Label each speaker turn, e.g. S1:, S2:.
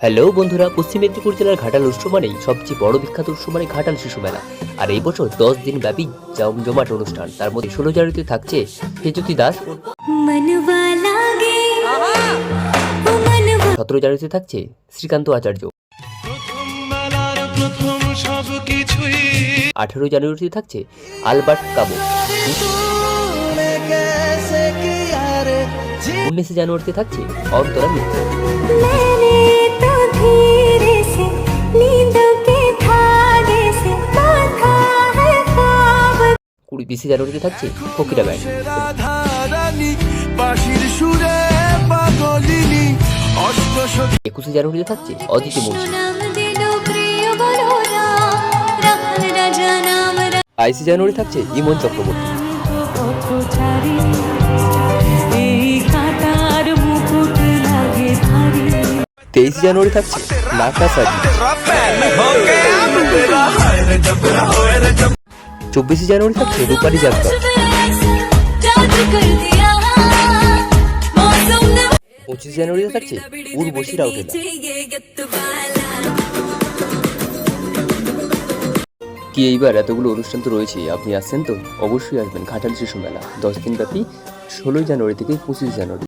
S1: Hello বন্ধুরা, পশ্চিম মেদিনীপুর জেলার ঘাটাল উৎসব মানেই সবচেয়ে বড় বিখ্যাত উৎসব মানে ঘাটাল শিশু মেলা। আর এই বছর 10 দিন ব্যাপী জমজমাট অনুষ্ঠান। তার মধ্যে 16 জানুয়ারিতে থাকছে হেজুতি দাস, 17 জানুয়ারিতে থাকছে শ্রীকান্ত আচার্য, 18 জানুয়ারিতে থাকছে আলবার্ট কাবো, 19 জানুয়ারিতে থাকছে অন্তরা মিত্র, 20 জানুয়ারিতে থাকছে ফকিরা ব্যান্ড, 21 জানুয়ারিতে থাকছে অদিতি মুন্সি, 22 জানুয়ারি থাকছে ইমন চক্রবর্তী, 23 জানুয়ারি থাকছে নাকা সাজি, 24 জানুয়ারি থাকছে রূপালী যাত্রা, 25 জানুয়ারিতে থাকছে উর্বশী রাউটেলা। কি এইবার এতগুলো অনুষ্ঠান তো রয়েছে, আপনি আসছেন তো? অবশ্যই আসবেন ঘাটাল শিশু মেলা 10 দিন ব্যাপী, 16 জানুয়ারি থেকে 25 জানুয়ারি।